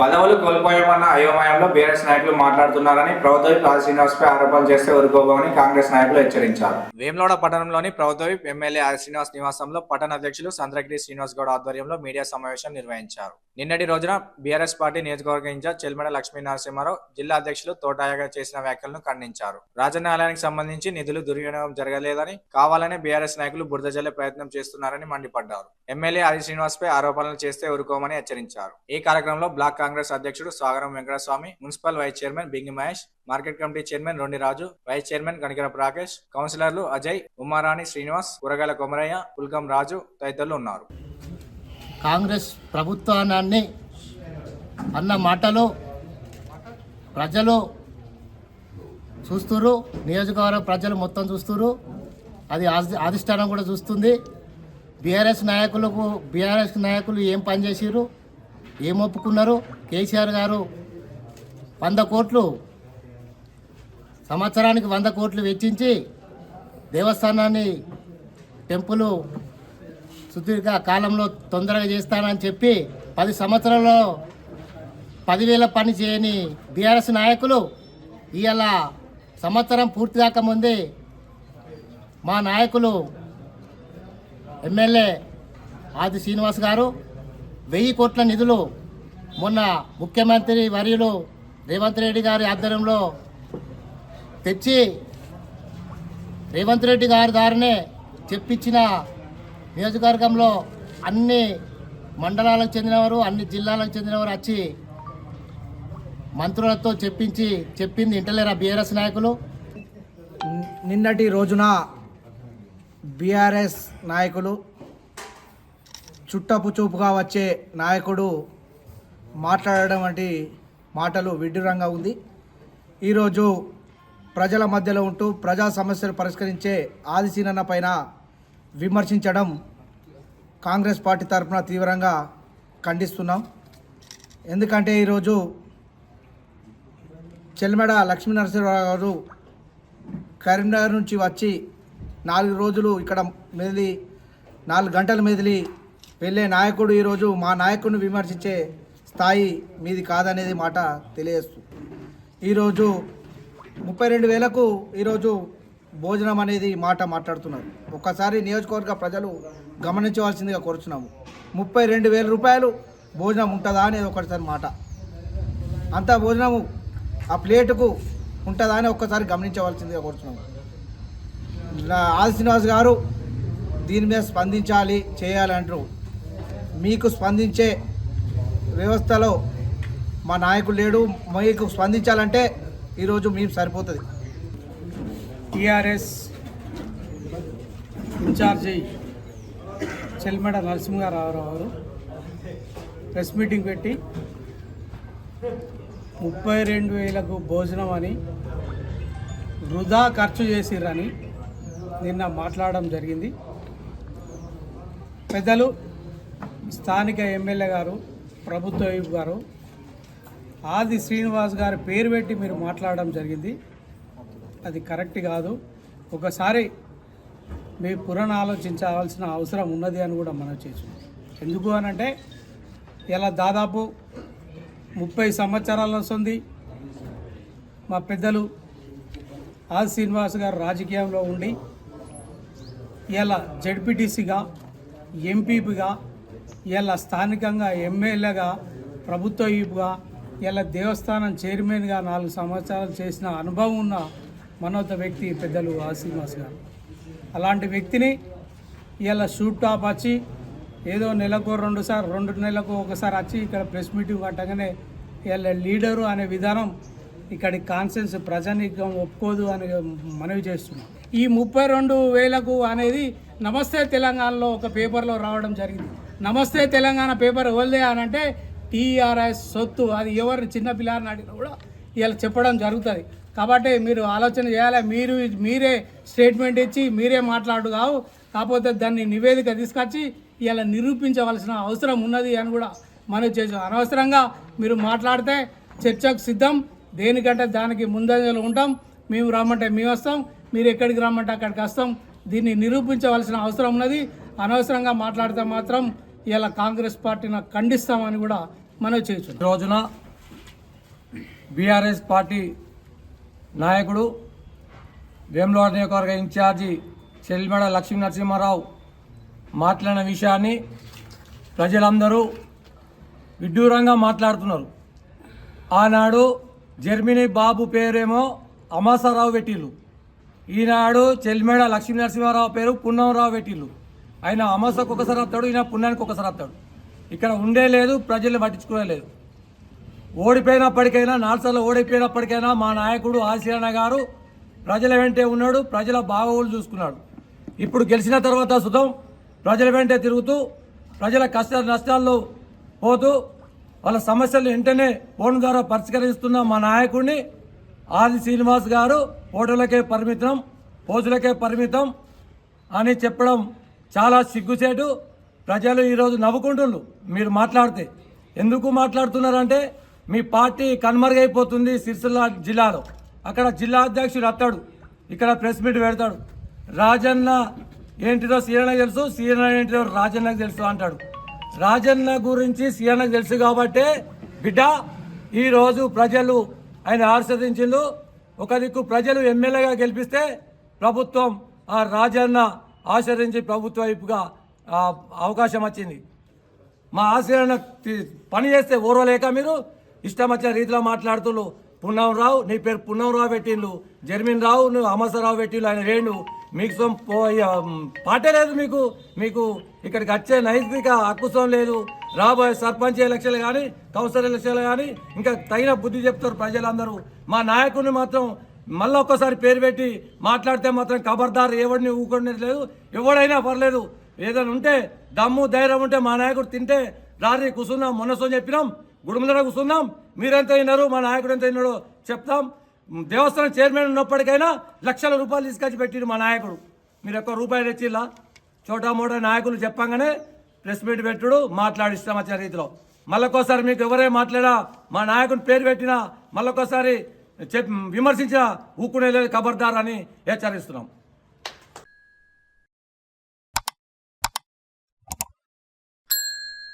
పదవులు కోల్పోయామన్న అయోమయంలో బీఆర్ఎస్ నాయకులు మాట్లాడుతున్నారని ప్రభుత్వ శ్రీనివాస్పై ఆరోపణలు చేస్తే ఊరుకోబోమని కాంగ్రెస్ నాయకులు హెచ్చరించారు. వేములవాడ పట్టణంలోని ప్రభుత్వ ఎమ్మెల్యే శ్రీనివాస్ నివాసంలో పట్టణ అధ్యక్షులు సంద్రగిరి శ్రీనివాస్ గౌడ్ ఆధ్వర్యంలో మీడియా సమావేశం నిర్వహించారు. నిన్నటి రోజున బీఆర్ఎస్ పార్టీ నియోజకవర్గ ఇన్ఛార్జ్ చెల్మెడ లక్ష్మీ నరసింహారావు జిల్లా అధ్యక్షులు తోటాయగా చేసిన వ్యాఖ్యలను ఖండించారు. రాజన్యాలయానికి సంబంధించి నిధులు దుర్వినియోగం జరగలేదని, కావాలనే బీఆర్ఎస్ నాయకులు బురద జల్లే ప్రయత్నం చేస్తున్నారని మండిపడ్డారు. ఎమ్మెల్యే శ్రీనివాస్ పై ఆరోపణలు చేస్తే ఊరుకోమని హెచ్చరించారు. ఈ కార్యక్రమంలో బ్లాక్ కాంగ్రెస్ అధ్యక్షుడు Sagaram Venkataswamy, municipal vice chairman Bingi Mahesh, market committee chairman Rondi Raju, vice chairman Kanikarapu Rakesh, కౌన్సిలర్లు అజయ్, ఉమారాణి శ్రీనివాస్, కూరగాయల కొమరయ్య, పుల్కం రాజు తదితరులు ఉన్నారు. కాంగ్రెస్ ప్రభుత్వాన్ని అన్న మాటలు ప్రజలు చూస్తున్నారు, నియోజకవర్గ ప్రజలు మొత్తం చూస్తున్నారు, అది అధిష్టానం కూడా చూస్తుంది. బీఆర్ఎస్ నాయకులు ఏం పని చేసిర్రు, ఏం ఒప్పుకున్నారు? కేసీఆర్ గారు 100 కోట్లు సంవత్సరానికి 100 కోట్లు వెచ్చించి దేవస్థానాన్ని టెంపుల్ సుదీర్ఘ కాలంలో తొందరగా చేస్తానని చెప్పి 10 సంవత్సరాల్లో 10,000 పని చేయని బీఆర్ఎస్ నాయకులు ఇవాళ సంవత్సరం పూర్తి కాకముందే మా నాయకులు ఎమ్మెల్యే ఆది శ్రీనివాస్ గారు 1000 కోట్ల నిధులు మొన్న ముఖ్యమంత్రి వర్యులు రేవంత్ రెడ్డి గారి ఆధ్వర్యంలో తెచ్చి రేవంత్ రెడ్డి గారి ద్వారానే చెప్పించిన నియోజకవర్గంలో అన్ని మండలాలకు చెందినవారు, అన్ని జిల్లాలకు చెందినవారు వచ్చి మంత్రులతో చెప్పింది ఇంటలేరా బీఆర్ఎస్ నాయకులు? నిన్నటి రోజున బీఆర్ఎస్ నాయకులు చుట్టపు చూపుగా వచ్చే నాయకుడు మాట్లాడడం వంటి మాటలు విడ్డూరంగా ఉంది. ఈరోజు ప్రజల మధ్యలో ఉంటూ ప్రజా సమస్యలు పరిష్కరించే ఆదిశీనన్న పైన విమర్శించడం కాంగ్రెస్ పార్టీ తరఫున తీవ్రంగా ఖండిస్తున్నాం. ఎందుకంటే ఈరోజు చెల్మెడ లక్ష్మీ నరసింహారావు గారు కరీంనగర్ నుంచి వచ్చి 4 రోజులు ఇక్కడ మెదిలి 4 గంటలు మెదిలి వెళ్ళే నాయకుడు ఈరోజు మా నాయకుడిని విమర్శించే స్థాయి మీది కాదనేది మాట తెలియజేస్తుంది. ఈరోజు 32,000కు ఈరోజు భోజనం అనేది మాట మాట్లాడుతున్నారు. ఒక్కసారి నియోజకవర్గ ప్రజలు గమనించవలసిందిగా కోరుచున్నాము. 32,000 రూపాయలు భోజనం ఉంటుందా అనేది ఒకసారి మాట, అంత భోజనము ఆ ప్లేటుకు ఉంటుందా అని ఒక్కసారి గమనించవలసిందిగా కోరుచున్నాము. ఆది శ్రీనివాస్ గారు దీని మీద స్పందించాలి, చేయాలంటారు. మీకు స్పందించే వ్యవస్థలో మా నాయకుడు లేడు. మీకు స్పందించాలంటే ఈరోజు మేము సరిపోతుంది. టీఆర్ఎస్ ఇన్ఛార్జి చెల్మెడ నరసింహారావు గారు ప్రెస్ మీటింగ్ పెట్టి 32,000కు భోజనం అని వృధా ఖర్చు చేసిర్రని నిన్న మాట్లాడడం జరిగింది. పెద్దలు స్థానిక ఎమ్మెల్యే గారు, ప్రభుత్వ వైపు గారు ఆది శ్రీనివాస్ గారి పేరు పెట్టి మీరు మాట్లాడడం జరిగింది. అది కరెక్ట్ కాదు. ఒకసారి మీ ఆలోచించవలసిన అవసరం ఉన్నది అని కూడా మనం చేసాం. ఎందుకు అనంటే ఇలా దాదాపు 30 సంవత్సరాల వస్తుంది మా పెద్దలు ఆది శ్రీనివాస్ గారు రాజకీయంలో ఉండి ఇలా జడ్పీటీసీగా, ఎంపీగా, ఇలా స్థానికంగా ఎమ్మెల్యేగా, ప్రభుత్వ ఈపుగా, ఇలా దేవస్థానం చైర్మన్గా 4 సంవత్సరాలు చేసిన అనుభవం ఉన్న మనోత వ్యక్తి పెద్దలు ఆది శ్రీనివాస్ గారు. అలాంటి వ్యక్తిని ఇలా షూట్ టాప్ వచ్చి ఏదో నెలకు 2 నెలలకు ఒకసారి వచ్చి ఇక్కడ ప్రెస్ మీటింగ్ కట్టగానే ఇలా లీడరు అనే విధానం ఇక్కడి కాన్సెన్స్ ప్రజానీకం ఒప్పుకోదు అని మనవి చేస్తున్నాం. ఈ 32,000కు అనేది నమస్తే తెలంగాణలో ఒక పేపర్లో రావడం జరిగింది. నమస్తే తెలంగాణ పేపర్ ఎవరిదే అనంటే టీఆర్ఎస్ సొత్తు. అది ఎవరిని చిన్నపిల్లారిని అడిగినా కూడా ఇలా చెప్పడం జరుగుతుంది. కాబట్టి మీరు ఆలోచన చేయాలి. మీరే స్టేట్మెంట్ ఇచ్చి మీరే మాట్లాడు కాకపోతే దాన్ని నివేదిక తీసుకొచ్చి ఇలా నిరూపించవలసిన అవసరం ఉన్నది అని కూడా మనం చేసాం. అనవసరంగా మీరు మాట్లాడితే చర్చకు సిద్ధం. దేనికంటే దానికి ముందంజలో ఉంటాం. మేము రమ్మంటే మేము వస్తాం, మీరు ఎక్కడికి రమ్మంటే అక్కడికి వస్తాం. దీన్ని నిరూపించవలసిన అవసరం ఉన్నది. అనవసరంగా మాట్లాడితే మాత్రం ఇలా కాంగ్రెస్ పార్టీని ఖండిస్తామని కూడా మనవి చేయొచ్చు. రోజున బీఆర్ఎస్ పార్టీ నాయకుడు వేములవాడ నియోజకవర్గ ఇన్ఛార్జి చెల్లిమెడ లక్ష్మీ నరసింహారావు మాట్లాడిన విషయాన్ని ప్రజలందరూ విడ్డూరంగా మాట్లాడుతున్నారు. ఆనాడు జర్మినీ బాబు పేరేమో అమాసారావు పెట్టిళ్ళు, ఈనాడు చెల్లిమెడ లక్ష్మీ నరసింహారావు పేరు పున్నంరావు పెట్టిళ్ళు. ఆయన అమాసకు ఒకసారి వస్తాడు, ఈయన పుణ్యానికి ఒకసారి వస్తాడు. ఇక్కడ ఉండే లేదు, ప్రజల్ని పట్టించుకునే లేదు. ఓడిపోయినప్పటికైనా 4 సార్లు ఓడిపోయినప్పటికైనా మా నాయకుడు ఆశీరణ గారు ప్రజల వెంటే ఉన్నాడు, ప్రజల బాగోగులు చూసుకున్నాడు. ఇప్పుడు గెలిచిన తర్వాత సుతం ప్రజల వెంటే తిరుగుతూ ప్రజల కష్ట నష్టాల్లో పోతూ వాళ్ళ సమస్యలు వెంటనే ఫోన్ ద్వారా పరిష్కరిస్తున్న మా నాయకుడిని ఆది శ్రీనివాస్ గారు ఫోటోలకే పరిమితం, పోజులకే పరిమితం అని చెప్పడం చాలా సిగ్గుచేటు. ప్రజలు ఈరోజు నవ్వుకుంటున్నారు మీరు మాట్లాడితే. ఎందుకు మాట్లాడుతున్నారంటే మీ పార్టీ కనుమరుగైపోతుంది సిరిసిల్ల జిల్లాలో. అక్కడ జిల్లా అధ్యక్షుడు వస్తాడు, ఇక్కడ ప్రెస్ మీట్ పెడతాడు. రాజన్న ఏంటిదో సీఎనకు తెలుసు, సీఎన ఏంటిదో రాజన్నకు తెలుసు అంటాడు. రాజన్న గురించి సీఎనకు తెలుసు కాబట్టే బిడ్డ ఈరోజు ప్రజలు ఆయన ఆశీర్వదించిండు. ఒక దిక్కు ప్రజలు ఎమ్మెల్యేగా గెలిపిస్తే ప్రభుత్వం ఆ రాజన్న ఆశీర్వదించి ప్రభుత్వ వైపుగా అవకాశం వచ్చింది. మా ఆశీర్వదన పని చేస్తే ఓర్వలేక మీరు ఇష్టం వచ్చిన రీతిలో మాట్లాడుతున్నారు. పున్నంరావు నీ పేరు పున్నంరావు పెట్టిండు, జర్మిన్ రావు నువ్వు అమసరావు పెట్టిండు, ఆయన వేణు మీకు పాటే లేదు. మీకు ఇక్కడికి వచ్చే నైతిక హక్కుసం లేదు. రాబోయే సర్పంచ్ ఎలక్షన్లు కానీ కౌన్సిలర్ ఎలక్షన్లు కానీ ఇంకా తగిన బుద్ధి చెప్తారు ప్రజలందరూ. మా నాయకుడిని మాత్రం మళ్ళీ ఒక్కసారి పేరు పెట్టి మాట్లాడితే మాత్రం ఖబర్దార్ ఎవడిని ఊకొనట్లేదు. ఎవడైనా పర్లేదు, ఏదైనా ఉంటే దమ్ము ధైర్యం ఉంటే మా నాయకుడు తింటే రాత్రి కూర్చున్నాం, మొన్న చెప్పినాం, గుడుముల కూర్చున్నాం. మీరెంత అయినారు, మా నాయకుడు ఎంత అయినాడో చెప్తాం. దేవస్థానం చైర్మన్ ఉన్నప్పటికైనా లక్షల రూపాయలు తీసుకొచ్చి పెట్టిరు మా నాయకుడు. మీరు ఒక్క రూపాయలు తెచ్చిల్లా? చోటా మోటా నాయకులు చెప్పంగానే ప్రెస్ మీట్ పెట్టుడు, మాట్లాడిస్తాం వచ్చిన రీతిలో. మళ్ళొక్కసారి మీకు ఎవరే మాట్లాడా మా నాయకుని పేరు పెట్టినా మళ్ళొక్కసారి విమర్శించినా ఊకునే లేదు, ఖబర్దార్ అని హెచ్చరిస్తున్నాం.